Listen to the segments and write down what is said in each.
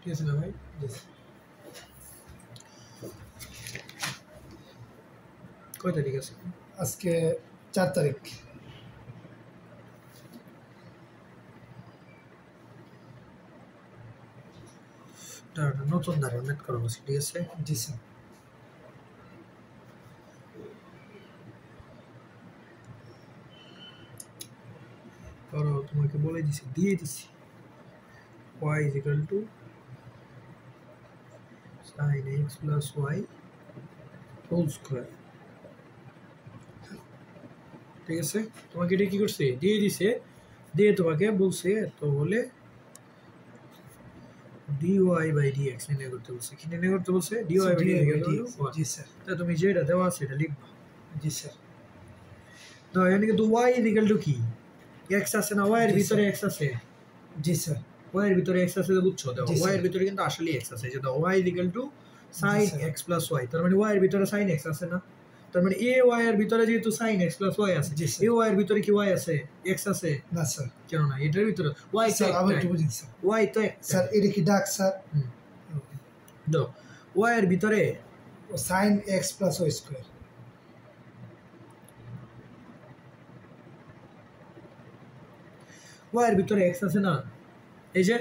ঠিক আছে না ভাই? কয় তারিখ আছে আজকে 4 তারিখ। নতুন ধারা নেট করা বলছি, ঠিক আছে? জি স্যার। করো, তোমাকে বলে দিছি, দিয়ে দিছি y is equal to sin x plus y whole square, ঠিক আছে? তোমাকে এটা কি করছে, দিয়ে দিছে, দিয়ে তোমাকে বলছে তো বলে dy by dx নির্ণয় করতে বলছে। কি নির্ণয় করতে বলছে? dy by dx। জি স্যার। তা তুমি যেটা দেওয়া আছে এটা লিখবা। জি স্যার। তো এখানে কিন্তু y is equal to কি, x আছে না, y এর ভিতরে x আছে। জি স্যার। y এর ভিতরে x আছে, বুঝছো? দেখো y এর ভিতরে কিন্তু আসলে x আছে, যে দাও y is equal to sin x plus y, তার মানে y এর ভিতরে sin x আছে না, তার মানে a y এর ভিতরে যেহেতু sin x plus y আছে, a y এর ভিতরে কি y আছে, x আছে না স্যার। কেন না, এটার ভিতরে y তো স্যার আবার একটু বুঝিন স্যার। y তো স্যার এটা কি ডাক স্যার? দাও y এর ভিতরে sin x plus y square. y এর ভিতরে x আছে না, এই যে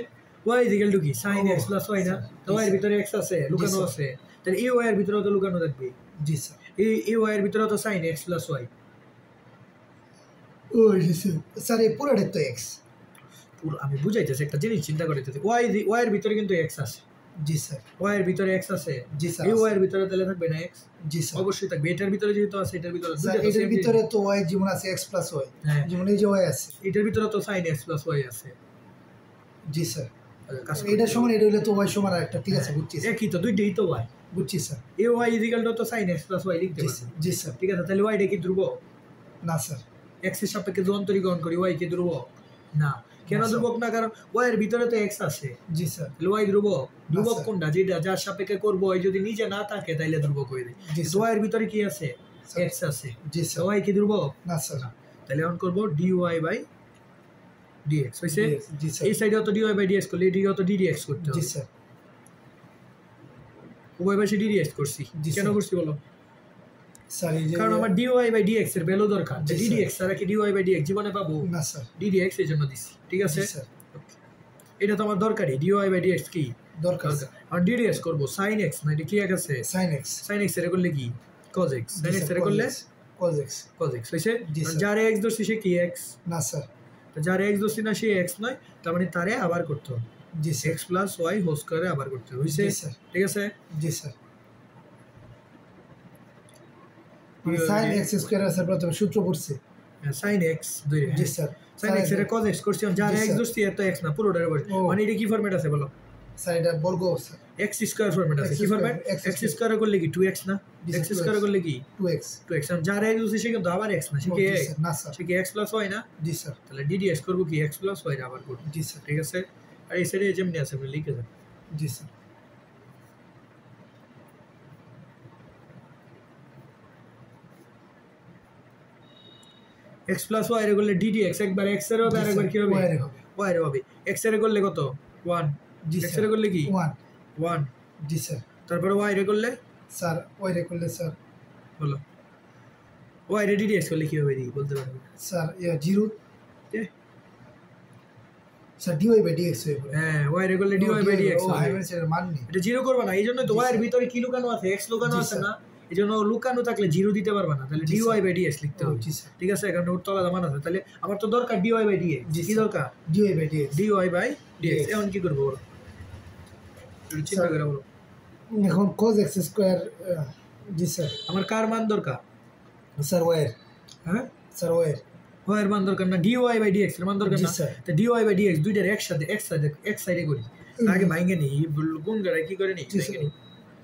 y is equal to কি sin x plus y না, তো y এর ভিতরে x আছে, লুকানো আছে, তাহলে এই y এর ভিতরে তো লুকানো থাকবে। জি স্যার। এই y এর ভিতরে তো sin x plus y। ও জি স্যার। স্যার এই পুরোটা তো x। পুরো আমি বুঝাইতেছি, একটা জিনিস চিন্তা করতেছি, y এর ভিতরে কিন্তু x আছে। জি স্যার। y এর ভিতরে x আছে। জি স্যার। এই y এর ভিতরে তাহলে থাকবে না x? জি স্যার। অবশ্যই থাকবে, এটার ভিতরে যেহেতু আছে, এটার ভিতরে স্যার এটার ভিতরে তো y যেমন আছে x plus y, হ্যাঁ যেমন এই যে y আছে, এটার ভিতরে তো sin x plus y আছে। জি স্যার। এটা সমান এটা হইলে তো y সমান আর একটা, ঠিক আছে বুঝছি স্যার। একই তো, দুইটাই তো y। বুঝছি স্যার। এই y is equal to sin x plus y লিখতে পারছি। জি স্যার। ঠিক আছে, তাহলে y টা কি ধ্রুবক? না স্যার। x এর সাপেক্ষে যদি অন্তরীকরণ করি y কি ধ্রুবক? না। কেন ধ্রুবক না? কারণ y এর ভিতরে তো x আছে। জি স্যার। তাহলে y ধ্রুবক? ধ্রুবক কোনটা? যেটা যার সাপেক্ষে করব y যদি নিচে না থাকে তাইলে ধ্রুবক হয়ে যায়। y এর ভিতরে কি আছে? x আছে। জি স্যার। y কি ধ্রুবক? না স্যার। তাহলে এখন করব dy by dx হইছে? জি স্যার। এই সাইডে তো dy by dx করলে এদিকে তো ddx করতে হবে। জি স্যার। উভয় পাশে ddx করছি। কেন করছি বলো? স্যার এই যে কারণ আমার dy by dx এর ভ্যালু দরকার। যে ddx ছাড়া কি dy by dx জীবনে পাবো? না স্যার। ddx এর জন্য দিছি। ঠিক আছে? জি স্যার। এটা তো আমার দরকারি, dy by dx কি দরকার। আর ddx করব sin x, না এটা কি আছে sin x। sin x এর করলে কি cos x, sin x এর করলে cos x। cos x হইছে? যার x ধরছি সে কি x? না স্যার। তো যার x ধরছি না সে x নয়, তার মানে তারে আবার করতে হবে। জি sir. x plus y whole স্কয়ারে আবার করতে হবে। হইছে? জি স্যার। ঠিক আছে? জি স্যার। sin x স্কয়ার আছে প্রথমে সূত্র পড়ছে। sin x ধরে। জি স্যার। sin x এর cos x করছি, যার x ধরছি এত x না, পুরোটার উপর। মানে এটা কি ফরম্যাট আছে বলো? স্যার এটা বর্গ স্যার। x স্কয়ার ফরম্যাট আছে। কি ফরম্যাট? x স্কয়ার করলে কি 2x না? x স্কয়ার করলে কি 2x। 2x যার x ধরছি সে কিন্তু আবার x না, সে কি x? না স্যার। সে কি x plus y না? জি স্যার। তাহলে ddx করব কি x plus y আবার করব। জি স্যার। ঠিক আছে? আর এই সাইডে যেমনি আছে আপনি লিখে দেন। জি স্যার। x plus y এর করলে ddx একবার x এর হবে আর একবার কি হবে? y এর হবে। x এর করলে কত? 1। x এর করলে কি 1। জি স্যার। তারপরে y এর করলে স্যার y এর করলে স্যার বলো y এর ddx করলে কি হবে? বলতে পারবে sir 0 sir dy by dx হয়ে পড়ে। হ্যাঁ y এর করলে dy by dx হবে। এর মান নেই, এটা 0 করবে না, এইজন্য তো y এর ভিতরে কি লুকানো আছে? x লুকানো আছে না, এইজন্য লুকানো থাকলে 0 দিতে পারবে না, তাহলে dy by dx লিখতে হবে। ঠিক আছে? কারণ ওর তলা মান আছে, তাহলে আমার তো দরকার dy by dx। কি দরকার? dy by dx। dy by dx এখন কি করব বলো? একটু চিন্তা করে বলো। এখন cos x স্কয়ার। জি স্যার। আমার কার মান দরকার? স্যার y এর। হ্যাঁ স্যার y এর। y এর মান দরকার না, dy by dx এর মান দরকার না। তো dy by dx দুইটার একসাথে এক সাইডে করি, আগে ভাঙে নেই, গুণ করে কি করে নেই,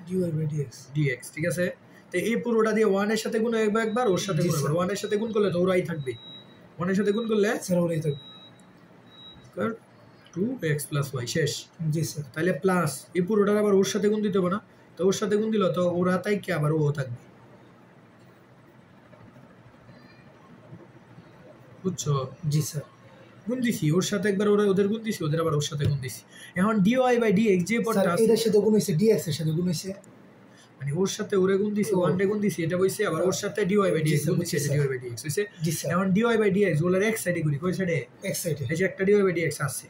dy by dx। ঠিক আছে? তো এই পুরোটা দিয়ে 1 এর সাথে গুণ হবে একবার, ওর সাথে গুণ হবে। 1 এর সাথে গুণ করলে তো ওরাই থাকবে, 1 এর সাথে গুণ করলে স্যার ওরাই থাকবে। 2x plus y শেষ। জি স্যার। তাহলে প্লাস এই পুরোটার আবার ওর সাথে গুণ দিতে হবে না, তো ওর সাথে গুণ দিল তো ওরা তাই কি আবার ও থাকবে। বুঝছো? জি স্যার। গুণ দিছি ওর সাথে একবার ওদের গুণ দিছি ওদের আবার ওর সাথে গুণ দিছি এখন dy/dx যে পদটা আছে এটার সাথে গুণ হইছে dx এর সাথে গুণ হইছে মানে ওর সাথে ওরে গুণ দিছি 1 ডে গুণ দিছি এটা হইছে আবার ওর সাথে dy/dx গুণ দিছি এটা dy/dx হইছে এখন dy/dx ওলার এক সাইডে করি কই সাইডে এক সাইডে এই যে একটা dy/dx আছে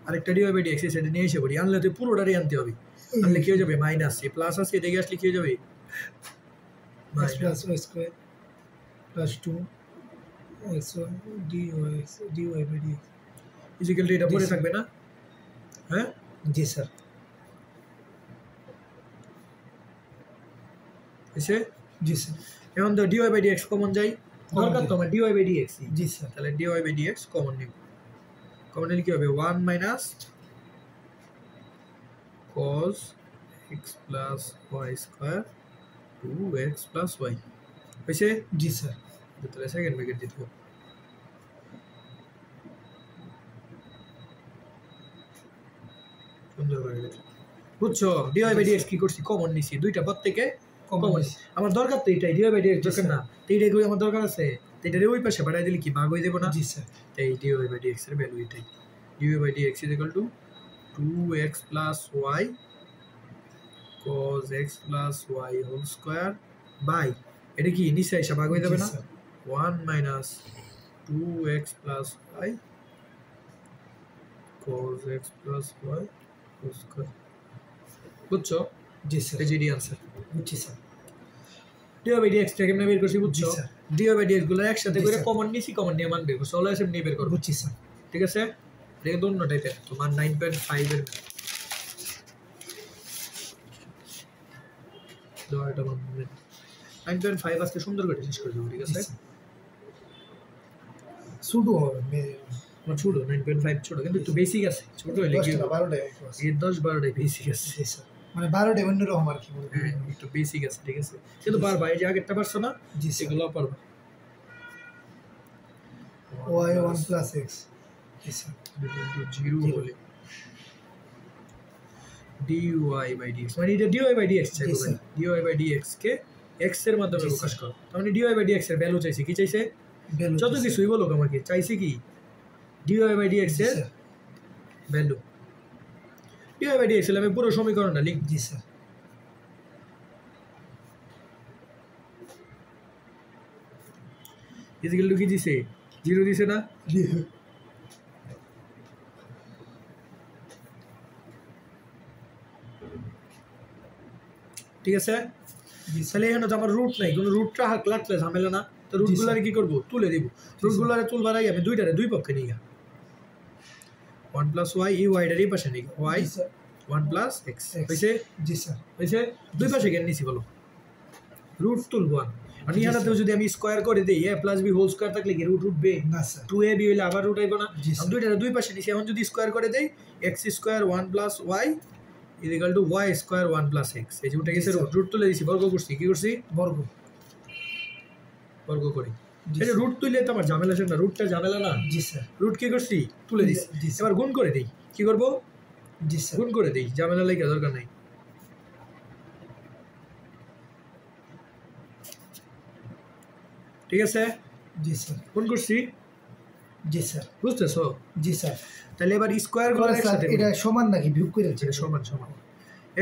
আরেকটা dy/dx এর সাইডে নিয়ে এসে করি আনলে তো পুরোটারই আনতে হবে আনলে কি হয়ে যাবে মাইনাস এ প্লাস আছে এদিকে আসলে কি হয়ে যাবে x plus y square plus 2 x dy/dx is equal to এটা পড়ে থাকবে না হ্যাঁ জি স্যার এসে জি স্যার এখন তো dy/dx কমন যাই দরকার তো আমার dy/dx জি স্যার তাহলে dy/dx কমন নিব কমন নিলে কি হবে 1 minus cos x plus y square 2x plus y হয়েছে জি স্যার তাহলে সেকেন্ড ব্র্যাকেট দিতে হবে সুন্দর করে লিখো বুঝছো dy/dx কি করছি কমন নিছি দুইটা পদ থেকে কমন আমার দরকার তো এটাই dy/dx দরকার না তো এইটাই কই আমার দরকার আছে তো এটারে ওই পাশে বাড়াই দিলে কি ভাগ হয়ে যাবে না জি স্যার তাই dy/dx এর ভ্যালু এটাই dy/dx = 2x plus y cos x plus y whole square by এটা কি নিচে এসে ভাগ হয়ে যাবে না 1 minus 2x plus y cos x plus y whole square বুঝছো জি স্যার এই যে আনসার বুঝছি স্যার dy/dx টা কেমনে বের করছি বুঝছো স্যার dy/dx গুলো একসাথে করে কমন নিছি কমন নিয়ে মান বের করছি সলো এসে নিয়ে বের করব বুঝছি স্যার ঠিক আছে দেখে দোনো টাইপের তোমার 9.5 এর দোয়াটা বন্ধ 9.5 আজকে সুন্দর করে শেষ করে দেবো ঠিক আছে শুধু আমার ছোট 9.5 ছোট কিন্তু একটু বেসিক আছে ছোট হলে কি 12টা এই 10-12টাই বেসিক আছে জি স্যার মানে 12টা অন্যরকম আর কি বলবো হ্যাঁ একটু বেসিক আছে ঠিক আছে কিন্তু পারবা এই যে আগেরটা পারছো না জি স্যার এগুলো পারবা y1 plus x জি স্যার 0 হলে dy/dx মানে এটা dy/dx চাই জি, স্যার। dy/dx কে x এর মাধ্যমে জি, প্রকাশ স্যার। করো তার মানে dy/dx এর ভ্যালু চাইছে কি চাইছে যত কিছুই বলো আমাকে চাইছে কি dy/dx এর ভ্যালু dy/dx এর আমি পুরো সমীকরণটা লিখ জি স্যার ইজিক্যাল টু কি দিছে 0 দিছে না জি ঠিক আছে তাহলে এখানে তো আমার রুট নাই কোনো রুটটা লাগলে ঝামেলা না তো রুটগুলারে কি করব তুলে দিব রুটগুলারে তুলবার আগে আমি দুইটারে দুই পক্ষে নিয়ে 1 plus y এই y এর এই পাশে নিই y 1 plus x হইছে জি স্যার হইছে দুই পাশে কেন নিছি বলো রুট তুলবো আর এখানেতেও যদি আমি স্কয়ার করে দেই a plus b whole square থাকলে কি রুট উঠবে না স্যার 2ab হইলে আবার রুট আইবো না জি, আমি দুইটারে দুই পাশে নিছি এখন যদি স্কয়ার করে দেই x square 1 plus y equal two y square 1 plus x এই যে উঠে গেছে রুট রুট তুলে দিছি বর্গ করছি কি করছি বর্গ বর্গ করি এই যে রুট তুললে তো আমার ঝামেলা আছে না রুটটা ঝামেলা না জি স্যার রুট কি করছি তুলে দিছি জি, স্যার। এবার গুণ করে দেই কি করব জি স্যার গুণ করে দেই ঝামেলা লাগে দরকার নাই ঠিক আছে জি স্যার গুণ করছি জি স্যার বুঝতেছো জি স্যার তাহলে এবার স্কয়ার গুলো স্যার একসাথে এটা সমান নাকি বিয়োগ করে এটা সমান সমান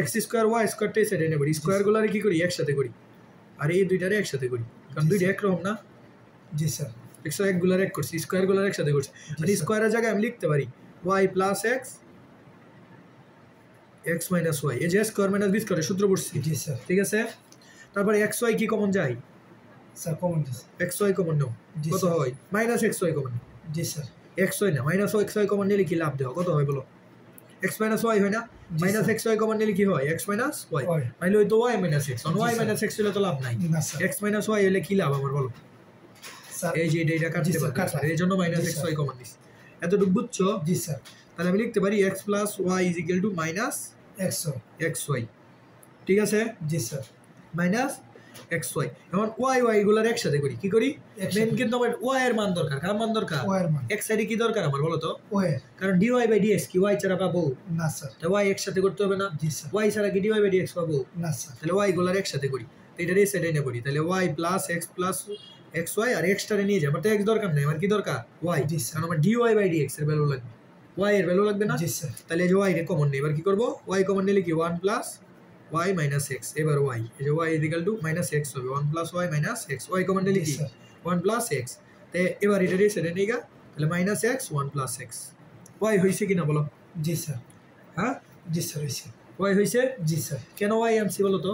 x স্কয়ার y স্কয়ার তে সেটা নেব স্কয়ার গুলারে কি করি একসাথে করি আর এই দুইটারে একসাথে করি কারণ জি, দুইটা স্যার। একরকম না জি স্যার 101 গুলার এক করছি স্কয়ার গুলার একসাথে করছি আর স্যার। স্কয়ারের জায়গায় আমি লিখতে পারি y plus x x minus y এই যে স্কয়ার মাইনাস বি স্কয়ারের সূত্র পড়ছি জি স্যার ঠিক আছে তারপরে xy কি কমন যায় স্যার কমন জি xy কমন নাও জি, কত স্যার। হয় মাইনাস xy কমন জি স্যার xy না মাইনাস xy কমন নিলে কি লাভ দেও কত হয় বলো x minus y হয় না জি, মাইনাস স্যার। xy কমন নিলে কি হয় x minus y Y। তাহলে ওই তো y minus x জি, y স্যার। minus x হলে তো লাভ নাই না স্যার x minus y হলে কি লাভ আমার বলো স্যার এই যে এটা কাটতে স্যার, পারবে কাটা। এই জন্য মাইনাস জি, xy স্যার। কমন দিছি এতটুকু বুঝছো জি স্যার তাহলে আমি লিখতে পারি x plus y is equal to minus 100 xy ঠিক আছে জি স্যার মাইনাস xy এখন y গুলার একসাথে করি কি করি একসাথে। মেন কিন্তু আমার y এর মান দরকার কার মান দরকার y এর মান x সাইডে কি দরকার আমার বলো তো y এর কারণ dy/dx কি y ছাড়া পাবো না স্যার তাহলে y একসাথে করতে হবে না জি স্যার y ছাড়া কি dy/dx পাবো না স্যার তাহলে y গুলার একসাথে করি তো এটার এই সাইডে নিয়ে করি তাহলে y plus x plus x y আর এক্সটারে নিয়ে যাই, আমার তো এক্স দরকার নেই, আমার কি দরকার ওয়াই, কারণ আমার ডিওয়াই বাই ডিএক্স এর ভ্যালু লাগবে, ওয়াই এর ভ্যালু লাগবে না। তাহলে এই যে ওয়াই রে কমন নেই, এবার কি করবো, ওয়াই কমন নিলে কি 1 প্লাস ওয়াই মাইনাস এক্স, এবার ওয়াই এই যে y equal to minus x হবে 1 plus y minus x, y common নিলে কি 1 প্লাস এক্স, তো এবার এটা রে সেটা নেই গা, তাহলে minus x 1 plus x, y হয়েছে কিনা বলো? জি স্যার। হ্যাঁ জি স্যার হয়েছে। ওয়াই হয়েছে? জি স্যার। কেন ওয়াই আনছি বলো তো,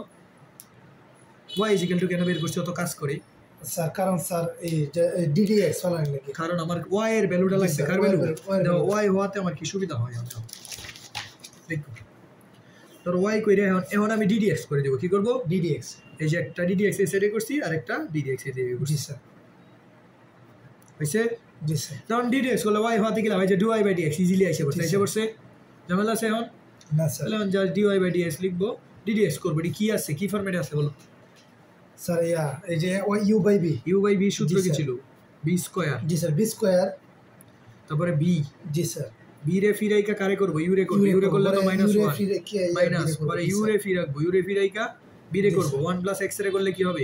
ওয়াই ইকুয়াল টু কেন বের করছি, অত কাজ করি স্যার, কারণ স্যার এই ডিডিএক্স ফলান লাগে, কারণ আমার ওয়াই এর ভ্যালুটা লাগবে, কার ভ্যালু, ওয়াই হওয়াতে আমার কি সুবিধা হয়, দেখো তোর ওয়াই কইরে এখন আমি ডিডিএক্স করে দেব, কি করব ডিডিএক্স, এই যে একটা ডিডিএক্স এর সেটে করছি আর একটা ডিডিএক্স এর দিয়ে করছি। জি স্যার হইছে? জি স্যার। তখন ডিডিএক্স করলে ওয়াই হওয়াতে গেলে হয় যে ডিওয়াই বাই ডিএক্স ইজিলি আইসে পড়ছে, আইসে পড়ছে, ঝামেলা আছে এখন না স্যার। তাহলে জাস্ট ডিওয়াই বাই ডিএক্স লিখবো, ডিডিএক্স করবো, এটি কি আছে, কি ফরম্যাটে আছে বলো স্যার? এই যে u by v, u by v সূত্র কি ছিল, বি স্কয়ার। জি স্যার, বি স্কয়ার, তারপরে বি, জি স্যার, বি রে ফিরাইকা কারে করব, ইউ রে করব, ইউ রে করলে তো মাইনাস 1 মাইনাস, পরে ইউ রে ফিরাকবো, ইউ রে ফিরাইকা বি রে করব, 1 প্লাস এক্স রে করলে কি হবে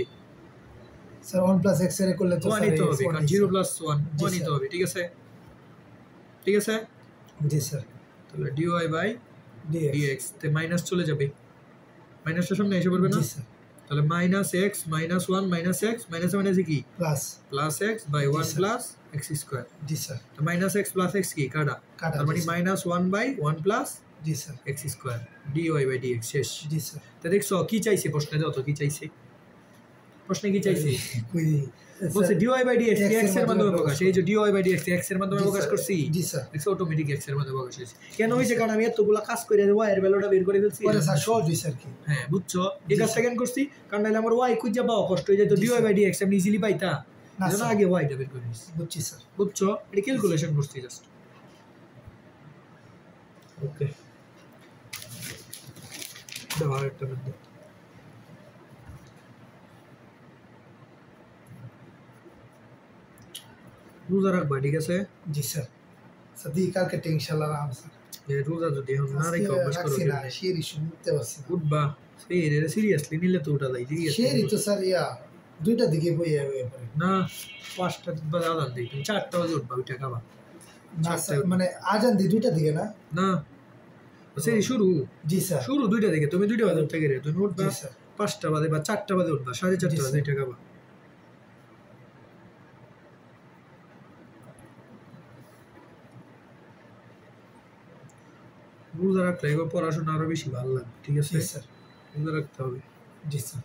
স্যার? 1 প্লাস এক্স রে করলে তো 1 নিতে হবে, কারণ 0 প্লাস 1 1 নিতে হবে, ঠিক আছে? ঠিক আছে, জি স্যার। তাহলে ডিওয়াই বাই ডিএক্স তে মাইনাস চলে যাবে, মাইনাসটার সামনে এসে পড়বে না, জি স্যার। তাহলে minus x minus 1 minus x minus minus কি plus plus x by 1 plus x square, জি স্যার। তো মাইনাস এক্স প্লাস এক্স কি কাটা, তার মানে মাইনাস 1 বাই 1 প্লাস জি sir x square dy by dx শেষ। জি স্যার। তো দেখছো কি চাইছে প্রশ্নে, দাও তো কি চাইছে প্রশ্নে, কি চাইছে বলছে ডিওয়াই বাই ডিএক্স এক্স এর মাধ্যমে প্রকাশ, এই যে ডিওয়াই বাই ডিএক্স এক্স এর মাধ্যমে প্রকাশ করছি, জি স্যার। দেখছো অটোমেটিক এক্স এর মাধ্যমে প্রকাশ হয়েছে, কেন হইছে, কারণ আমি এতগুলা কাজ করে ওয়াই এর ভ্যালুটা বের করে ফেলছি, পরে স্যার সহজ হইছে আর কি। হ্যাঁ বুঝছো, এই কাজটা কেন করছি, কারণ নাহলে আমার ওয়াই খুঁজে পাওয়া কষ্ট হয়ে যেত, ডিওয়াই বাই ডিএক্স আমি ইজিলি পাইতা, এজন্য আগে ওয়াইটা বের করে নিছি। বুঝছি স্যার। বুঝছো, এটা ক্যালকুলেশন করছি জাস্ট। ওকে দাও আরেকটা মধ্যে রোজা রাখবা, ঠিক আছে? জি স্যার। সাদি কালকে ইনশাআল্লাহ আরাম স্যার। এই রোজা যদি এখন না রেখে অভ্যাস করো, না শেরি শুনতে পাচ্ছি না। উঠবা এই রে সিরিয়াসলি নিলে তো উঠা যায়, সিরিয়াসলি শেরি তো স্যার দুইটা দিকে বই যাবে পরে না, 5টা বাজে আজান দিই, তুমি 4টা বাজে উঠবা, ওইটা খাবা না স্যার, মানে আজান দি দুইটা দিকে না না, সেই শুরু, জি স্যার শুরু 2টা দিকে, তুমি 2টা বাজে উঠতে গেলে তুমি উঠবা জি স্যার 5টা বাজে বা 4টা বাজে উঠবা, 4:30 বাজে এটা খাবা। রোজা রাখলে এবার পড়াশোনা আরো বেশি ভালো লাগবে, ঠিক আছে? জি স্যার রোজা রাখতে হবে। জি স্যার।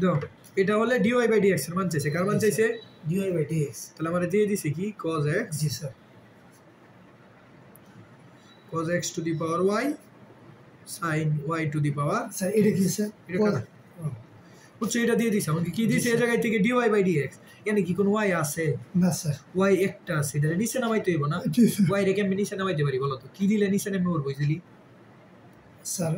দাও, এটা হলে ডিওয়াই বাই ডিএক্স এর মান চাইছে, কার মান চাইছে? Dy by dx. তাহলে আমরা দিয়ে দিছি কি cos x, জি sir cos x to the power y sin y to the power, sir এটা কি স্যার? এটা কাটা বুঝছো, এটা দিয়ে দিছে আমাকে, কি দিছে এই জায়গায় থেকে ডিওয়াই বাই ডিএক্স, এখানে কি কোনো y আছে? না স্যার y একটা আছে, এটা নিচে নামাইতে হইব না, জি স্যার। y রে কেমনে নিচে নামাইতে পারি বলো তো, কি দিলে নিচে নেমে উঠবো ইজিলি, স্যার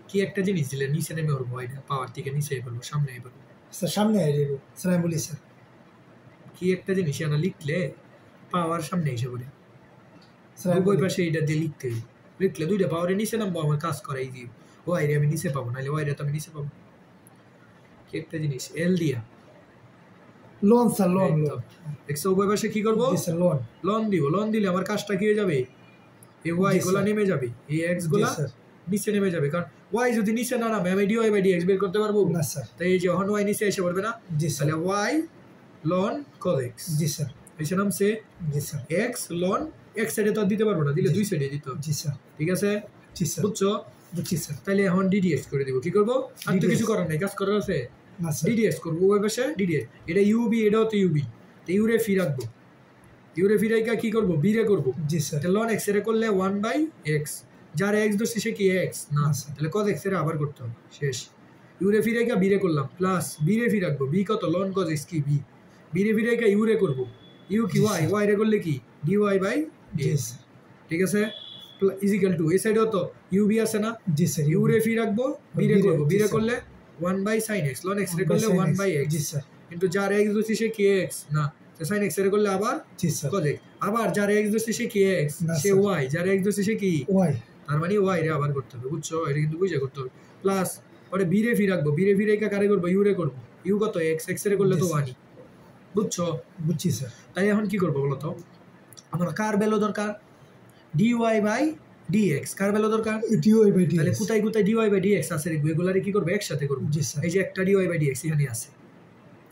কি একটা জিনিস দিলে নিচে নেমে উঠবো, এটা পাওয়ার থেকে নিচে পড়বো, সামনে পড়বো, স্যার সামনে আইব স্যার, আমি বলি স্যার কি একটা জিনিস এখানে লিখলে পাওয়ার সামনে এসে পড়ে, স্যার ওই পাশে এটা দিয়ে লিখতে হইব, লিখলে দুইটা পাওয়ারে নিচে নামবো, আমার কাজ করা ইজি, y রে আমি নিচে পাবো, নাহলে y রে তো আমি নিচে পাবো, কি একটা জিনিস এল দিয়া লোন স্যার, লোন লোন দেখছো, ওই পাশে কি করবো, জি স্যার লোন লোন দিব, লোন দিলে আমার কাজটা কি হয়ে যাবে, এই y গুলা নেমে যাবে, এই x গুলা স্যার নিচে নেমে যাবে, কারণ y যদি নিচে না নামে আমি ডিওয়াই বাই ডিএক্স বের করতে পারবো না স্যার। তাই এই যে যখন y নিচে এসে পড়বে না, জি স্যার তাহলে y ln cos x, জি স্যার এসে নামছে জি স্যার x ln x সাইডে তো আর দিতে পারবো না, দিলে দুই সাইডে দিতে হবে, জি স্যার ঠিক আছে? জি স্যার বুঝছো, বুঝছি স্যার। তাহলে এখন ডিডিএক্স করে দিব, কি করবো আর তো DDX কিছু করার নেই, কাজ করার আছে, না স্যার ডিডিএক্স করবো, ওই পাশে ডিডিএক্স, এটা ইউবি এটাও তো ইউবি, তো ইউরে ফি রাখবো, ইউরে ফি রাইকা কি করবো, বি রে করবো, জি স্যার লন এক্স এর করলে 1 বাই এক্স, যার এক্স ধরছি সে কি এক্স না, না, স্যার। তাহলে কজ এক্স এর আবার করতে হবে, শেষ। ইউরে ফি রাইকা বি রে করলাম, প্লাস বি রে ফি রাখবো, বি কত লন কজ এক্স কি বি, বি রে ফি রাইকা ইউ রে করবো, ইউ কি ওয়াই, ওয়াই রে করলে কি ডিওয়াই বাই জি ডিএক্স, স্যার ঠিক আছে? ইজিক্যাল টু এই সাইডেও তো ইউবি আছে না, জি স্যার ইউ রে ফি রাখবো, বি রে করবো, বি রে করলে 1 by sine x, ln x রে করলে 1 বাই এক্স, জি স্যার কিন্তু যার এক্স ধরছি সে কি এক্স না, সাইন এক্স এর করলে আবার জি স্যার cos x, আবার যার এক্স ধরছি সে কি এক্স, না, সে স্যার। ওয়াই, যার এক্স ধরছি সে কি, ওয়াই তার মানে ওয়াই রে আবার করতে হবে, বুঝছো? এটা কিন্তু বুঝে করতে হবে। প্লাস পরে বি রে ফি রাখবো, বি রে ফি রেখে কারে করবো, ইউ রে করবো, ইউ কত এক্স, এক্স এর করলে তো ওয়ানই, বুঝছো? বুঝছি স্যার তাই এখন কি করবো বলো তো, আমার কার ভ্যালু দরকার ডিওয়াই বাই ডিএক্স, কার ভ্যালু দরকার, ডিওয়াই বাই ডি তাহলে কোথায় কোথায় ডিওয়াই বাই ডিএক্স আছে দেখবো, এগুলারে কি করবো একসাথে করবো। জি স্যার এই যে একটা ডিওয়াই বাই ডিএক্স এখানে আছে,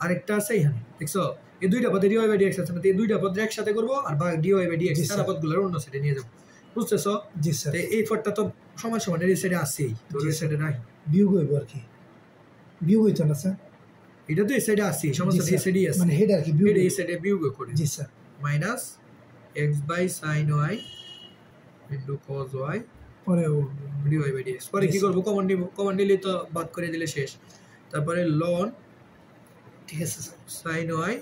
আরেকটা আছে এখানে, দেখছো? এই দুইটা পদে ডিওয়াই বাই ডিএক্স আছে না, তো এই দুইটা পদ একসাথে করবো আর বা ডিওয়াই বাই ডিএক্স জি, সারা স্যার। পদগুলোর অন্য সাইডে নিয়ে যাবো, বুঝতেছো? জি স্যার তো এই পদটা তো সমান সমান এই সাইডে আছেই, তো জি, এই স্যার। সাইডে নাই, বিয়োগ হইব আর কি বিয়োগ হইতো না স্যার এটা তো এই সাইডে আছেই, জি, সমস্যা এই স্যার। সাইডেই আছে, মানে হেড আর কি বিয়োগ এটা এই সাইডে বিয়োগ করে জি sir minus x by sine y into cos y পরে ও ডিওয়াই বাই ডিএক্স। পরে কি Yes, করবো, কমন নিব, কমন নিলে তো বাদ করে দিলে শেষ। তারপরে লন ঠিক আছে স্যার সাইন ওয়াই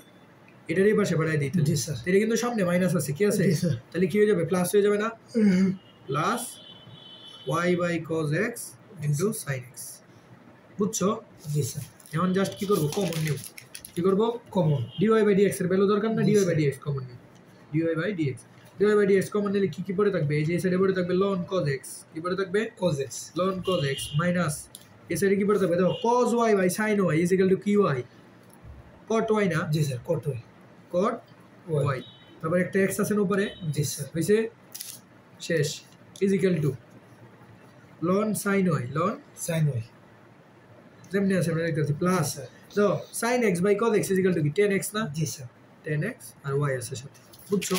এটারই পাশে বাড়াই দিই, জি স্যার এটা কিন্তু সামনে মাইনাস আছে, কি আছে, জি স্যার তাহলে কি হয়ে যাবে, প্লাস হয়ে যাবে না, plus y by cos x into sine x, বুঝছো? জি স্যার এখন জাস্ট কি করবো, কমন নিব, কি করবো, কমন ডিওয়াই বাই ডিএক্স এর ভ্যালু দরকার না, জি, dy by sir. Dx common নিব, dy by dx, dy by dx common নিলে কি কি পড়ে থাকবে, এই যে এই সাইডে পড়ে থাকবে লন কজ এক্স, কি পড়ে থাকবে কজ এক্স লন কজ এক্স মাইনাস এই সাইডে কি পড়ে থাকবে, দেখো cos y by sine y is equal to কি ওয়াই, কট ওয়াই না, জি sir cot y cot y, তারপর একটা এক্স আছে না উপরে, জি স্যার হয়েছে, শেষ, is equal to ln sine y, ln sine y যেমনি আছে আমরা লিখতেছি প্লাস, স্যার তো sine x by cos x is equal to কি 10x না, জি স্যার 10x আর y আছে সাথে, বুঝছো?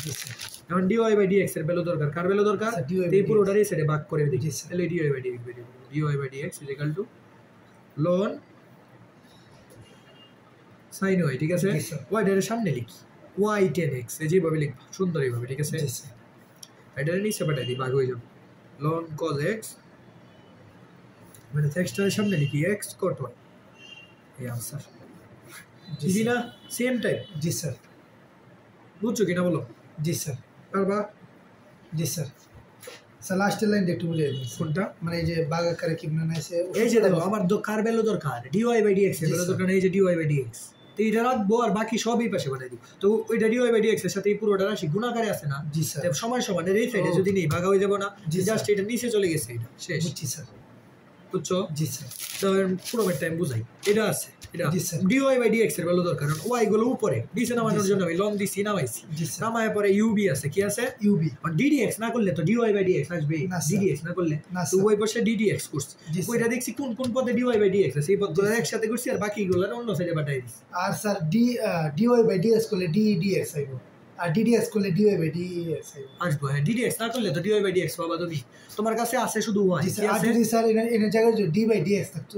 জি স্যার এখন dy বাই dx এর ভ্যালু দরকার, কার ভ্যালু দরকার, স্যার, dy by এই dx পুরোটার এই সাইডে ভাগ করে দিই, জি, স্যার। তাহলে dy বাই dx বেরিয়ে যাবে, dy by dx is equal to ln sin y, ঠিক আছে? জি, স্যার। y এর সামনে লিখি y 10x, এই যেভাবে লিখবা সুন্দর এইভাবে, ঠিক আছে? জি স্যার এটার নিচে পাঠাই দিই, ভাগ হয়ে যাবে ln cos x, মানে এক্সটার সামনে লিখি x cot y, এই আনসার, জি ইজি স্যার না, সেম টাইপ, জি স্যার বুঝছো কিনা বলো, জি স্যার পারবা? জি স্যার স্যার লাস্টের লাইনটা একটু বুঝিয়ে দিন কোনটা? মানে এই যে বাঘ আকারে কি মানে আছে এই যে দেখো আমার কার ভ্যালু দরকার, dy বাই dx এর জি, ভ্যালু স্যার। দরকার, এই যে dy বাই dx, তো এটা রাখবো আর বাকি সবই পাশে বানাই দিব, তো ওইটা dy বাই dx এর সাথে এই পুরোটা রাশি গুণাকারে আছে না, জি স্যার তো সমান সমান এর এই সাইডে ও। যদি নেই ভাগা হয়ে যাবো না, জি, জাস্ট স্যার। এটা নিচে চলে গেছে, এটা শেষ, বুঝছি স্যার বুঝছো? জি স্যার তো পুরো টাইম বুঝাই, এটা আছে, এটা জি, স্যার। dy বাই dx এর ভ্যালু দরকার, কারণ y গুলো উপরে নিচে নামানোর জি, জন্য আমি লং দিছি, নামাইছি, জি স্যার নামায় পরে ub আছে, কি আছে, ইউবি আর ddx না করলে তো dy বাই dx আসবে, না, স্যার। ddx না করলে না, তো স্যার। ওই পাশে ddx করছে, জি, স্যার। ওইটা দেখছি কোন কোন পদে dy বাই dx আছে, এই পদগুলো স্যার। একসাথে করছি আর বাকিগুলো অন্য সাইডে পাঠাই দিছি, আর স্যার ডিওয়াই বাই ডিএক্স করলে ডিএক্স আইব আর ডিডিএক্স করলে ডিওয়াই বাই ডিএক্স আইব আসবো। হ্যাঁ, ddx না করলে তো dy বাই dx পাবা তুমি, তোমার কাছে আছে শুধু y, জি কি স্যার আর আছে, যদি স্যার এর জায়গায় যদি ডি বাই ডিএক্স থাকতো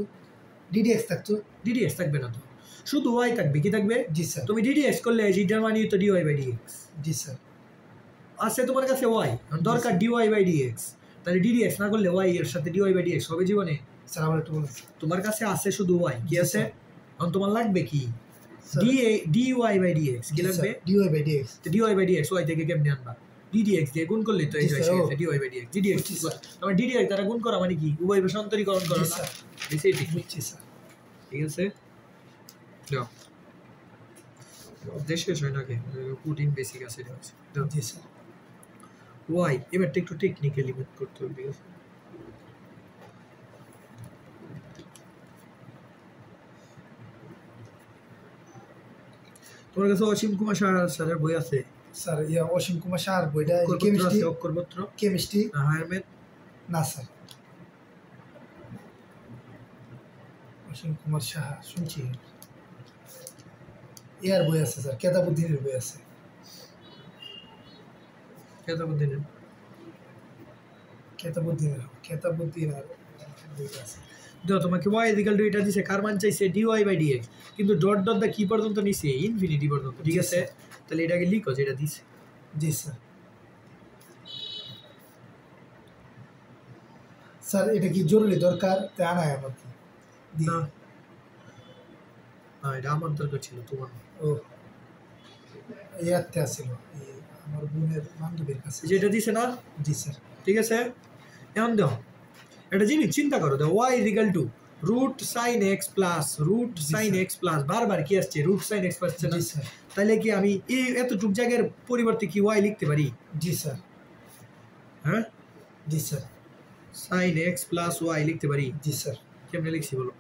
ডিডিএক্স থাকতো ddx থাকবে না তো, শুধু y থাকবে, কি থাকবে, জি স্যার তুমি ddx করলে যেটার মানে তো dy বাই dx জি স্যার আছে তোমার কাছে y, দরকার dy বাই dx, তাহলে ddx না করলে y এর সাথে dy বাই dx হবে জীবনে, স্যার আমার একটু বলুন তোমার কাছে আছে শুধু y, কি জি, আছে, স্যার। এখন তোমার লাগবে কি স্যার dy বাই dx, কি লাগবে, ডিওয়াই বাই ডিএক্স তো dy বাই dx y থেকে কেমনে আনবা, ddx দিয়ে গুণ করলে তো এই জি, হয়, স্যার, ও। dy বাই dx, ddx বুঝছি, স্যার। তোমার ddx দ্বারা গুণ করা মানে কি, উভয় পাশে অন্তরীকরণ করো জি, না, স্যার। বেসিক, বুঝছি স্যার ঠিক আছে, যাও দেশে হয় নাকি পুটিন বেসিক আছে, এটা আছে যাও। জি স্যার ওয়াই এবারটা একটু টেকনিক্যালি মেথ করতে হবে, ঠিক আছে? তোমার কাছে অসীম কুমার স্যারের বই আছে, স্যার অসীম কুমার সাহার বইটা অক্ষরপত্র কেমিস্ট্রি আছে, অক্ষরপত্র কেমিস্ট্রি না হায়ার ম্যাথ, না স্যার অসীম কুমার সাহা শুনছি এর বই আছে স্যার কেতাবুদ্দিনের বই আছে কেতাবুদ্দিনের, কেতাবুদ্দিন আর বই আছে দেখো তোমাকে y ইকুয়াল টু এটা দিছে, কার মান চাইছে dy বাই dx, কিন্তু ডট ডট দা কি পর্যন্ত নিছে, ইনফিনিটি পর্যন্ত, ঠিক জি, আছে? স্যার। তাহলে এটাকে লিখো যেটা দিছে, জি স্যার স্যার এটা কি জরুরি দরকার তা আনায় আমার কি দি- না না এটা আমার দরকার ছিল, তোমার না। ও ইয়াতে আসছিল আমার বোনের বান্ধবীর কাছে যেটা দিছে না, জি স্যার ঠিক আছে? এখন দেখো একটা জিনিস চিন্তা করো, দেখো y equal to root sine x plus বারবার কি আসছে রুট সাইন এক্স আসছে না? তাহলে কি আমি এই এতটুক জায়গার পরিবর্তে কি ওয়াই লিখতে পারি? জি স্যার। হ্যাঁ জি sir. Sine x plus y লিখতে পারি? জি স্যার। কেমনে লিখছি বলো?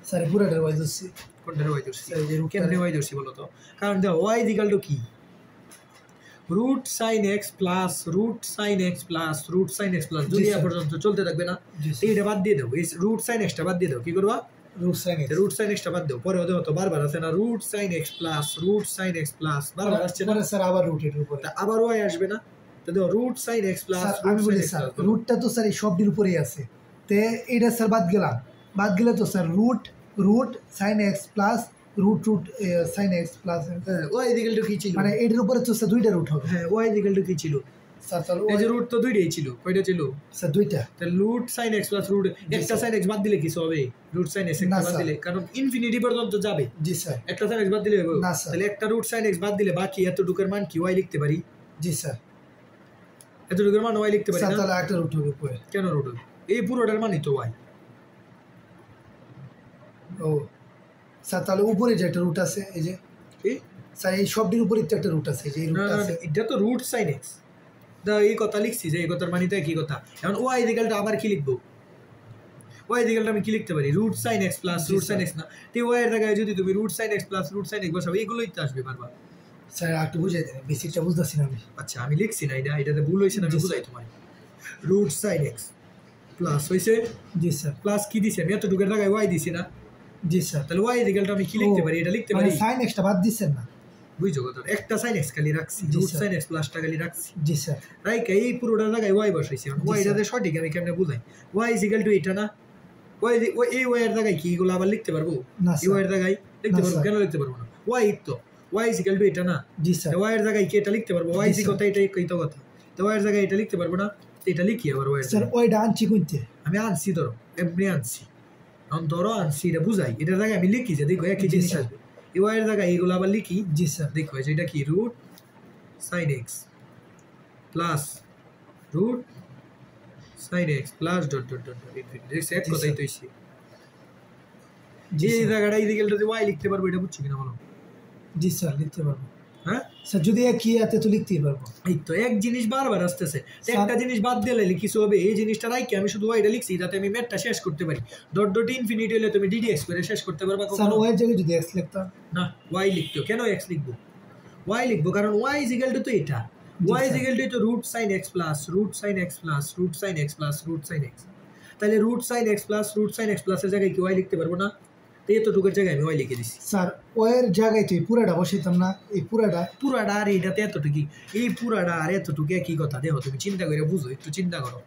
স্যার পুরোটার ওয়াই ধরছি। কোনটার ওয়াই ধরছি? কেমনে ওয়াই ধরছি বলো তো? কারণ দেখো ওয়াই ইকুয়াল টু কি? রুট সাইন এক্স প্লাস যদি এ পর্যন্ত চলতে থাকবে না? এইটা বাদ দিয়ে দেবো, এই রুট সাইন এক্সটা বাদ দিয়ে দেবো। কি করবা? রুট সাইন এক্সটা বাদ দেবো। পরে ওদের তো বারবার আছে না, রুট সাইন এক্স প্লাস বারবার আসছে না? স্যার আবার রুটের উপরে আবার ওয়াই আসবে না? তো দেখো রুট সাইন এক্স প্লাস আমি বলি স্যার রুটটা তো স্যার এই সবটির উপরেই আছে, তে এটা স্যার বাদ গেলে তো sir root sine x plus root sine x plus y equal to কি ছিল? মানে এটার উপরে তো স্যার দুইটা রুট হবে। হ্যাঁ ওয়াই ইকুয়াল টু কি ছিল স্যার? তাহলে এই যে রুট তো দুইটাই ছিল, কয়টা ছিল স্যার? দুইটা। তাহলে root sine x plus root একটা সাইন এক্স বাদ দিলে কিছু হবে? রুট সাইন এক্স একটা বাদ দিলে, কারণ ইনফিনিটি পর্যন্ত যাবে। জি স্যার। একটা সাইন এক্স বাদ দিলে হবে না স্যার। তাহলে একটা রুট সাইন এক্স বাদ দিলে বাকি এতটুকুর মান কি ওয়াই লিখতে পারি? জি স্যার। এতটুকুর মান ওয়াই লিখতে পারি না? তাহলে একটা রুট হবে উপরে। কেন রুট হবে? এই পুরোটার মানই তো ওয়াই। ও স্যার তাহলে উপরে যে একটা রুট আছে এই যে স্যার এই সবটির উপরে তো একটা রুট আছে, যে এই রুটটা আছে এটা তো রুট সাইন এক্স। এই কথা লিখছি যে এই কথার মানে তো একই কথা। এখন ওয়াই ইকুয়ালটা আবার কি লিখবো? ওয়াই ইকুয়ালটা আমি কি লিখতে পারি? Root sine x plus root sine x না? তো ওয়াই এর জায়গায় যদি তুমি root sine x plus root sine x বসাবে এগুলোই তো আসবে বারবার। স্যার একটু বুঝাই দেন, বেসিকটা বুঝতেছি না আমি। আচ্ছা আমি লিখছি না, এটাতে ভুল হয়েছে না, আমি বুঝাই তোমার। রুট সাইন এক্স প্লাস হয়েছে। জি স্যার। প্লাস কি দিছি আমি? এতটুকুর জায়গায় ওয়াই দিছি না? জি স্যার। তাহলে ওয়াই ইকুয়ালটা আমি কি লিখতে পারি? এটা লিখতে পারি সাইন এক্সটা বাদ দিচ্ছেন না? বুঝছো কথা? একটা সাইন এক্স খালি রাখছি, রুট সাইন এক্স প্লাসটা খালি রাখছি। জি স্যার। রাইট, এই পুরোটা জায়গায় ওয়াই বসাইছি। ওয়াইটাতে সঠিক আমি কেমনে বুঝাই? ওয়াই ইকুয়াল টু এটা না? ওয়াই এই ওয়াই এর জায়গায় কি এগুলো আবার লিখতে পারবো? এই ওয়াই এর জায়গায় লিখতে পারবো? কেন লিখতে পারবো না? ওয়াই তো ওয়াই ইকুয়াল টু এটা না? জি স্যার। ওয়াই এর জায়গায় কি এটা লিখতে পারবো? ওয়াই কথা এটাই কইতো কথা। তো ওয়াই এর জায়গায় এটা লিখতে পারবো না? এটা লিখি আবার ওয়াই। স্যার ওইটা আনছি কইতে আমি আনছি, ধরো এমনি আনছি, এখন ধরো আনছি, এটা বুঝাই। এটার জায়গায় আমি লিখি যে দেখো একই জিনিস আসবে। এই ওয়াই এর জায়গায় এইগুলো আবার লিখি। জি স্যার। দেখো এটা কি? Root sine x plus root sine x plus dot dot dot infinity. দেখছি এক কথাই তো হইছে। যে জায়গাটা ইকুয়ালটাতে ওয়াই লিখতে পারবো, এটা বুঝছি কিনা বলো? জি স্যার লিখতে পারবো। হ্যাঁ স্যার যদি একই হাতে তো লিখতেই পারবো। এই তো এক জিনিস বারবার আসতেছে, একটা জিনিস বাদ দিলে কিছু হবে? এই জিনিসটা রাইকে আমি শুধু ওয়াইটা লিখছি যাতে আমি ম্যাথটা শেষ করতে পারি। ডট ডট ইনফিনিটি হলে তুমি ডিডি এক্স করে শেষ করতে পারবা। স্যার ওয়াই এর জায়গায় যদি এক্স লিখতাম? না, ওয়াই লিখতো। কেন এক্স লিখবো? ওয়াই লিখবো কারণ ওয়াই ইজ ইকুয়াল টু তো এটা। Y is equal to root sine x plus root sine x plus root sine x plus root sine x. তাহলে root sine x plus root sine x প্লাসের জায়গায় কি y লিখতে পারবো না? তো এতটুকুর জায়গায় আমি ওয়াই লিখে দিছি। স্যার ওয়ের জায়গায় তুই পুরাটা বসাইতাম না? এই পুরাটা আর এইটাতে এতটুকু, এই পুরাটা আর এতটুকু একই কথা। দেখো তুমি চিন্তা করে বুঝো, একটু চিন্তা করো।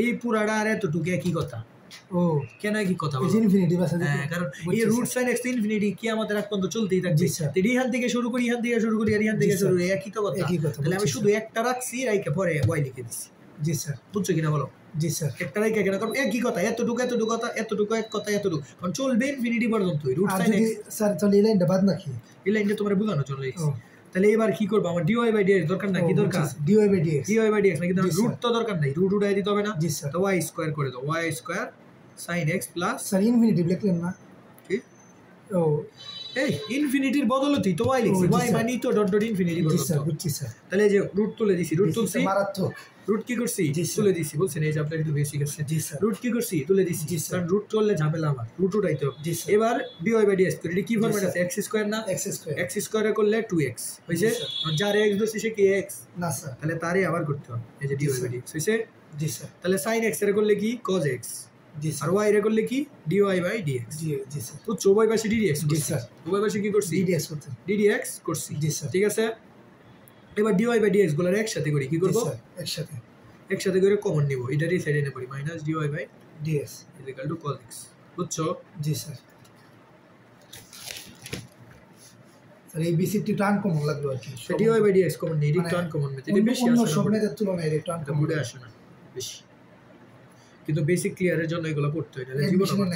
এই পুরাটা আর এতটুকু একই কথা। ও কেন একই কথা? ইনফিনিটি বাসা। হ্যাঁ, কারণ এই রুট সাইন এক্স ইনফিনিটি কি আমাদের এক পর্যন্ত চলতেই থাকবে। এখান থেকে শুরু করি, এখান থেকে শুরু করি, আর এখান থেকে শুরু করি, একই তো কথা। তাহলে আমি শুধু একটা রাখছি, রাইকে পরে ওয়াই লিখে দিছি। জি স্যার। বুঝছো কিনা বলো? জি স্যার। একটা রাইকে কেন? কারণ একই কথা, এতটুকু এতটুকু কথা, এতটুকু এক কথা, এতটুকু কারণ চলবে ইনফিনিটি পর্যন্ত। রুট সাইন এক্স স্যার তাহলে এই লাইনটা বাদ নাকি? এই লাইনটা তোমার বোঝানো চলে। তাহলে এবার কি করবো? আমার ডিওয়াই বাই ডিএক্স দরকার না? কি দরকার? ডিওয়াই বাই ডিএক্স নাকি? রুট তো দরকার নাই, রুট উঠাই দিতে হবে না? জি স্যার। তো ওয়াই স্কোয়ার করে দাও, y square sine x plus. Sir infinity লিখলেন না? কি? ও এই ইনফিনিটির বদলতেই তো ওয়াই লিখছি। ওয়াই মানে তো ডট ডট ইনফিনিটি বলতো। স্যার বুঝছি স্যার। তাহলে যে রুট তুলে দিছি, রুট তুলছি, মারাত্মক। রুট কি করছি? তুলে দিছি। বলছেন এই যে আপনার একটু বেশি গেছে। জি স্যার। রুট কি করছি? তুলে দিছি। কারণ রুট করলে ঝামেলা আমার, রুট উঠাইতে হবে। এবার ডিওয়াই বাই ডিএক্স করে কি ফরম্যাট আছে? এক্স স্কোয়ার না? এক্স স্কোয়ারে করলে 2x হইছে। যার এক্স ধরছি সে কি এক্স না স্যার? তাহলে তারই আবার করতে হবে। এই যে ডিওয়াই বাই ডিএক্স হইছে। জি স্যার। তাহলে sin x এর করলে কি? cos x। জি স্যার। আর y এর করলে কি? dy by dx। জি স্যার। তো উভয় পাশে ddx। জি স্যার। উভয় পাশে কি করছি? ddx করছি। জি স্যার। ঠিক আছে। এবার dy বাই dx গুলো একসাথে করি। কি করব? একসাথে করে কমন নিব। এটারই সাইডে নেব minus dy by dx equal to cos x। বুঝছো? জি স্যার। স্যার এই বেসিকটি টান কমন লাগলো আর কি। dy বাই dx কমন নেই, এটা টান কমন মেথড। এটা বেশি আসে না সব মেথডের তুলনায় এটা টান কমন বুড়ে আসে না বেশি। কিন্তু বেসিক ক্লিয়ারের জন্য এগুলো পড়তে হয়। এটা জীবনে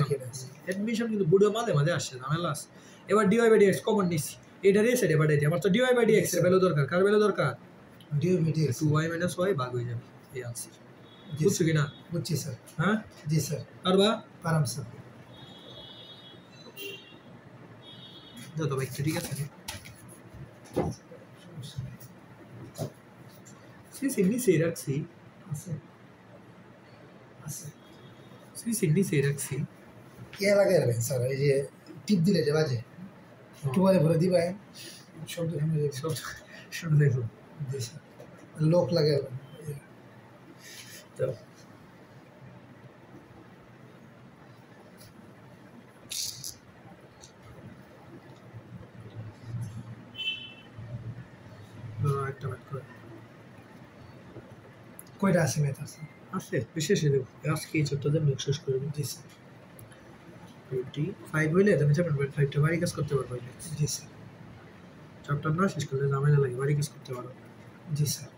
অ্যাডমিশন কিন্তু বুড়ো মাঝে মাঝে আসে, ঝামেলা আছে। এবার dy বাই dx কমন নিছি, এটার এই সাইডে পাঠাইতে আমার তো dy বাই dx এর ভ্যালু দরকার। কার ভ্যালু দরকার? dy by dx 2y - y ভাগ হয়ে যাবে। এই आंसर বুঝছো কি না? বুঝছি স্যার। হ্যাঁ জি স্যার। পারবা? পারাম স্যার। যত ব্যক্তি ঠিক আছে নিচে রাখছি আছে আছে নিচে রাখছি কে লাগাই রাখবেন স্যার এই যে টিপ দিলে যে বাজে একটু পরে ভরে দিবেন শব্দ শুনে যাবে সব শুনে দেখো জি স্যার লোক লাগাই তো একটা ম্যাথ করে কয়টা আছে ম্যাথ আছে আছে বিশেষ দেবো আজকে এই ছোট্ট দিন শেষ করে দেবো জি স্যার 25 হইলে তুমি 7.5টা বাড়ি কাজ করতে পারবে জি স্যার চ্যাপ্টার না শেষ করলে ঝামেলা লাগে বাড়ি কাজ করতে পারো জি স্যার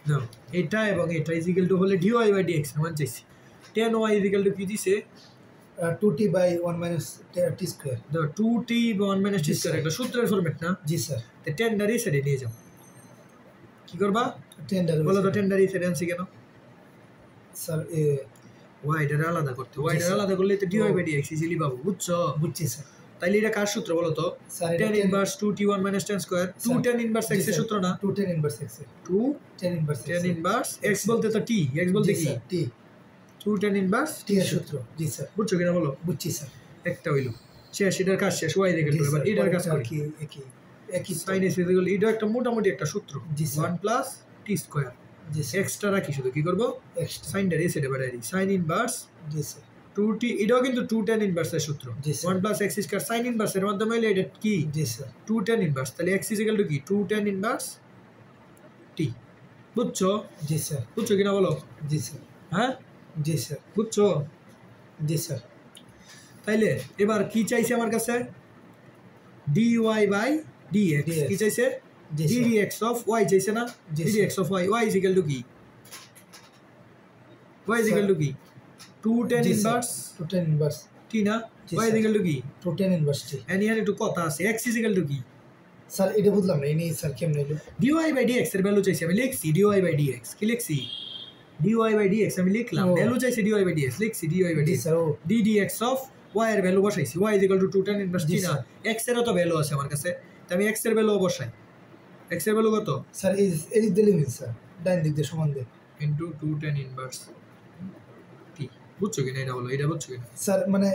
দাও এটা এবং এটা ইজিক্যাল টু হলে dy বাই dx মান চাইছি 10y ইজিক্যাল টু কি দিছে 2t by 1 minus t square দাও 2t 1 minus t স্কয়ার একটা সূত্রের ফরম্যাট না জি স্যার তো 10 ডারি সেটে নিয়ে যাও কি করবা 10 ডারি বলো তো 10 ডারি সেটে আনছি কেন স্যার y টা আলাদা করতে y টা আলাদা করলে তো dy বাই dx ইজিলি পাবো বুঝছো বুঝছি স্যার তাইলে এটা কার সূত্র বলো তো sir tan inverse 2t 1 minus tan square 2 tan inverse x এর সূত্র না 2 tan inverse x 2 tan inverse tan inverse x বলতে তো t x বলতে কি t 2 tan ইনভার্স t এর সূত্র জি স্যার বুঝছো কিনা বলো বুঝছি স্যার একটা হইলো শেষ এটার কাজ শেষ y দেখে এবার এটার কাজ করি কি একই sin is equal এটা একটা মোটামুটি একটা সূত্র জি স্যার 1 প্লাস t স্কয়ার জি স্যার এক্সট্রা রাখি শুধু কি করব এক্সট্রা sin ডারে সেটা বাড়াই sin ইনভার্স জি স্যার 2t এটাও কিন্তু 2 tan ইনভার্স এর সূত্র জি sir 1 plus x square sin inverse এর মাধ্যমে হইলে এটা কি জি স্যার 2 tan ইনভার্স তাহলে x ইকুয়াল টু কি 2 tan ইনভার্স t বুঝছো জি স্যার বুঝছো কিনা বলো জি স্যার হ্যাঁ জি স্যার বুঝছো জি স্যার তাইলে এবার কি চাইছে আমার কাছে dy বাই dx কি চাইছে জি স্যার dx অফ y চাইছে না জি dx of y y is equal to কি y is equal to কি 2 tan inverse 2 tan inverse t না জি, y is sir. equal to কি 2 tan inverse t and here একটু কথা আছে x is equal to কি স্যার এটা বুঝলাম না ইনি স্যার কেমনে হলো dy বাই dx এর ভ্যালু চাইছে আমি লিখছি dy বাই dx কি লিখছি dy বাই dx আমি লিখলাম ও। ভ্যালু চাইছে dy বাই dx লিখছি dy বাই জি dx স্যার ও ddx অফ y এর ভ্যালু বসাইছি y is equal to 2 tan inverse t জি, না স্যার। x এরও তো ভ্যালু আছে আমার কাছে তো আমি x এর ভ্যালু বসাই x এর ভ্যালু কত স্যার এই এদিক দিয়ে লিখুন স্যার ডান দিক দিয়ে সমান দিয়ে into 2 tan inverse t বুঝছো কিনা এটা হলো এটা বুঝছো কিনা স্যার মানে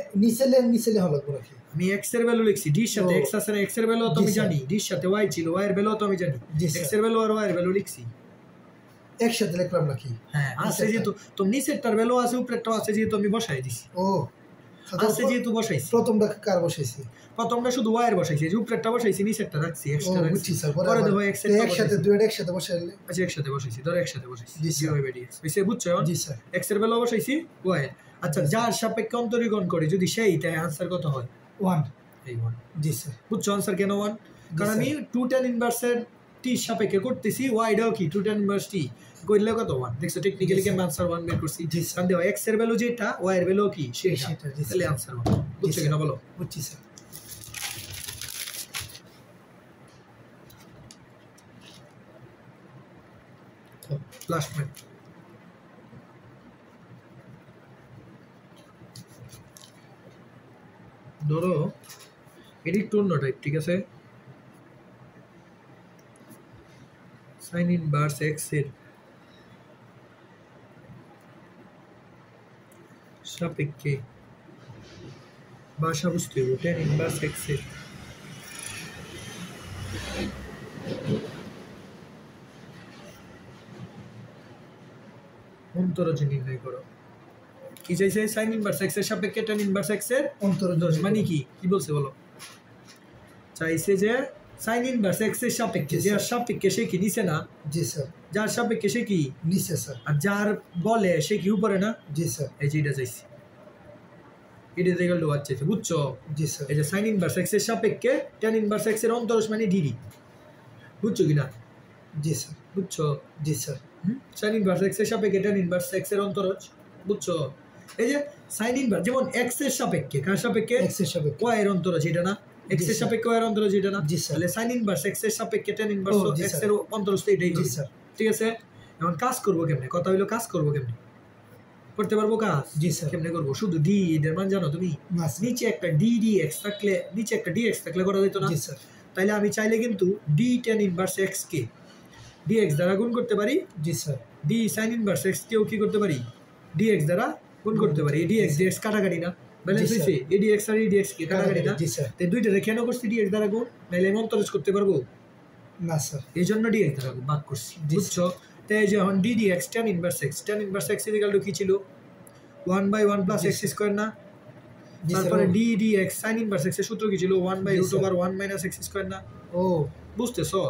নিচেলে হলো পুরো কি আমি x এর ভ্যালু লিখছি d এর সাথে ও। x আছে না x এর ভ্যালু তো জি, আমি স্যার। জানি d এর সাথে y ছিল y এর ভ্যালু তো আমি জানি জি, x স্যার। এর ভ্যালু আর y এর ভ্যালু লিখছি একসাথে লিখলাম নাকি হ্যাঁ আছে যেহেতু তো নিচেরটার ভ্যালু আছে উপরেরটাও আছে যেহেতু আমি বসাই দিছি ও আছে যেহেতু বসাইছি প্রথমটা কার বসাইছি প্রথমটা শুধু y এর বসাইছি যে উপরেরটা বসাইছি নিচেরটা রাখছি ও এক্সট্রা বুঝছি রাখছি স্যার পরে দেখো x এর একসাথে দুইটা একসাথে বসাইলে আচ্ছা একসাথে বসাইছি ধর একসাথে বসাইছি জি, স্যার। dy by dx বুঝছে বুঝছো জি স্যার x এর ভ্যালু বসাইছি y এর আচ্ছা যার সাপেক্ষে অন্তরীকরণ করি যদি সেই তাই আনসার কত হয় 1 এই 1 জি স্যার বুঝছো আনসার কেন 1 কারণ স্যার। আমি 2 tan ইনভার্সের t সাপেক্ষে করতেছি y ডাও কি 2 tan ইনভার্স t কইলে কত 1 দেখছো টেকনিক্যালি জি, কেন স্যার। আনসার 1 বের করছি জি, স্যার। কারণ দেখো x এর ভ্যালু যেটা y এর ভ্যালু কি সেটা সেটা, জি, তাহলে স্যার। আনসার 1 বুঝছো স্যার। কিনা বলো বুঝছি স্যার লাস্ট পয়েন্ট ধরো এটি একটু অন্য টাইপ ঠিক আছে সাইন ইনভার্স এক্স এর সাপেক্ষে ভাষা বুঝতে হবে টেন ইনভার্স এক্স এর অন্তরজ নির্ণয় করো কি চাইছে সাইন ইনভার্স এক্স এর সাপেক্ষে টেন ইনভার্স এক্স এর অন্তরজ মানে কি কি বলছে বলো চাইছে যে সাইন ইনভার্স এক্স এর সাপেক্ষে জি, যার স্যার। সাপেক্ষে সে কি নিচে না জি স্যার যার সাপেক্ষে সে কি নিচে স্যার আর যার বলে সে কি উপরে না জি স্যার এই যে এটা চাইছি এটা দেখে লোয়ার চাইছে বুঝছো জি স্যার এই যে সাইন ইনভার্স এক্স এর সাপেক্ষে টেন ইনভার্স এক্স এর অন্তরজ মানে ডিডি বুঝছো কিনা? জি স্যার। বুঝছো? জি স্যার। সাইন ইনভার্স এক্স এর সাপেক্ষে tan ইনভার্স এক্স এর অন্তরজ, বুঝছো? এই যে সাইন ইনভার্স যেমন এক্স এর সাপেক্ষে, কার সাপেক্ষে? এক্স এর সাপেক্ষে ওয়াই এর অন্তরজ, এটা না? এক্স এর সাপেক্ষে ওয়াই এর অন্তরজ, এটা না? জি স্যার। তাহলে সাইন ইনভার্স এক্স এর সাপেক্ষে tan ইনভার্স জি এক্স স্যার। এর অন্তরজ তো এটাই জি হবে। স্যার। ঠিক আছে? এখন কাজ করবো কেমনে? কথা হইলো কাজ করবো কেমনে? করতে পারবো কাজ? জি স্যার। কেমনে করবো? শুধু ডি এর মান জানো তুমি? না স্যার। নিচে একটা ডি ডি এক্স থাকলে, নিচে একটা ডি এক্স থাকলে করা যেত না? জি স্যার। তাইলে আমি চাইলে কিন্তু ডি tan ইনভার্স এক্স কে dx দ্বারা গুণ করতে পারি। জি sir. D sin inverse x কেও কি করতে পারি? dx দ্বারা গুণ করতে পারি। dx dx কাটাকাটি না, ব্যালেন্স হইছে? dx আর dx কি কাটাকাটি না? জি স্যার। তাই দুইটারে কেন করছি dx দ্বারা গুণ? নাইলে আমি অন্তরজ করতে পারবো? না স্যার। এই জন্য dx দ্বারা ভাগ করছি, বুঝছো? তাই যখন d dx tan inverse x, tan inverse x equal to কি ছিল? 1/1 প্লাস x স্কয়ার না? তারপরে d dx sin inverse x এর সূত্র কি ছিল? 1/√1 মাইনাস x স্কয়ার না? ও, বুঝতেছো?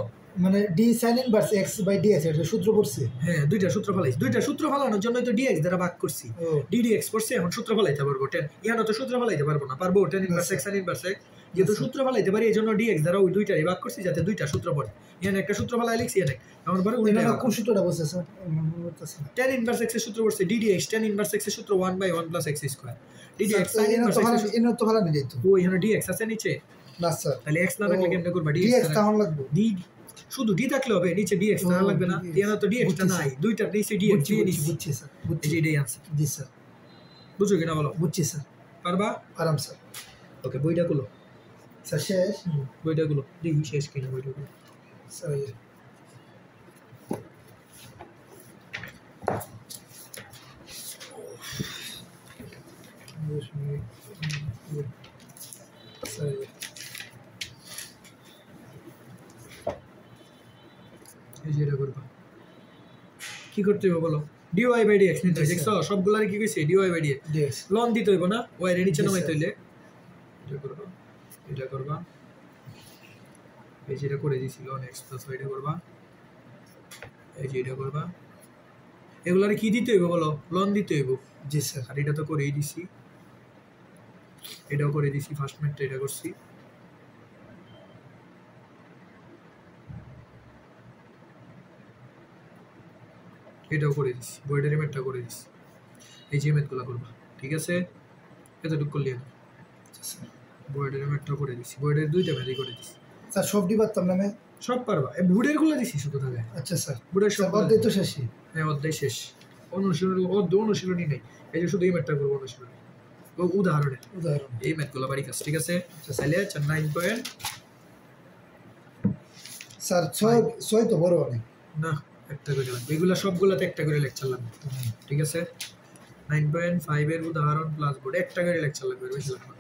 মানে d sin inverse x by dx এর সূত্র পড়ছে। হ্যাঁ, দুইটা সূত্র ফলাইছি। দুইটা সূত্র ফলানোর জন্যই তো dx দ্বারা ভাগ করছি। ddx করছে, এখন সূত্র ফলাইতে পারবো। ইয়ানো তো সূত্র ফলাইতে পারবো না। পারবো tan inverse x sin inverse x, যেহেতু সূত্র ফলাইতে পারি এইজন্য dx দ্বারা ওই দুইটারই ভাগ করছি যাতে দুইটা সূত্র পড়ে। ইয়ানে একটা সূত্র ফলাই লিখছি, ইয়ানে আমার পরে এটা কোন সূত্রটা বলছে স্যার? tan ইনভার্স x এর সূত্র পড়ছে ddx, tan ইনভার্স x এর সূত্র 1/1 plus x square. ddx sin inverse x এর এর তো ফলানো যাইতো। ও এখানে dx আছে নিচে। না স্যার। তাহলে x না থাকলে কেমনে করবা? dx তাহলে লাগবে। d শুধু d থাকলে হবে, নিচে dx না লাগবে না? ইয়ানো তো dx টা নাই, দুইটার নিচে dx দিয়ে নিছি। বুঝছি স্যার। এই যে এটাই আনসার। জি স্যার। বুঝছো কিনা বলো? বুঝছি স্যার। পারবা? পারাম স্যার। ওকে, বইটা খুলো। স্যার শেষ? বইটা খুলো, দেখি শেষ কিনা বইটা খুলো। স্যার এই যে এটা করবা। কি করতে হবে বলো? dy by dx নিতে হবে। দেখছো সবগুলার কি কইছে? dy by dx লন দিতে হইব না? y এর নিচে নামাইতে হইলে এটা করবা, এটা করবা। এই যে এটা করে দিছি, লন x প্লাস y এটা করবা। এই যে এটা করবা। এগুলারে কি দিতে হইব বলো? লন দিতে হইব। জি স্যার। আর এটা তো করেই দিছি, এটাও করে দিছি, ফার্স্ট ম্যাথটা এটা করছি। এটাও করে দিছি, বইটার ম্যাথটা করে দিছি। এই যে ম্যাথগুলো করবা, ঠিক আছে? এতটুকু করলে না, বইটার ম্যাথটা করে দিছি, বইটার দুইটা ম্যাথই করে দিছি। স্যার সব ডি পারতাম না আমি? সব পারবা, বুড়ের গুলো দিছি শুধু থাকে। আচ্ছা স্যার। বুড়ের সব অধ্যায় তো শেষই। হ্যাঁ, অধ্যায় শেষ। অনুশীলনী নেই, এই যে শুধু এই ম্যাথটা করবো অনুশীলনী, উদাহরণে উদাহরণ এই ম্যাথগুলো বাড়ি কাজ, ঠিক আছে? তাহলে 9 পয়েন্ট স্যার 6 তো বড় অনেক না, একটা করে লাগবে। এগুলো সবগুলোতে একটা করে লেকচার লাগবে, ঠিক আছে? 9.5 এর উদাহরণ প্লাস বোর্ড একটা করে লেকচার লাগবে, বেশি লাগবে না।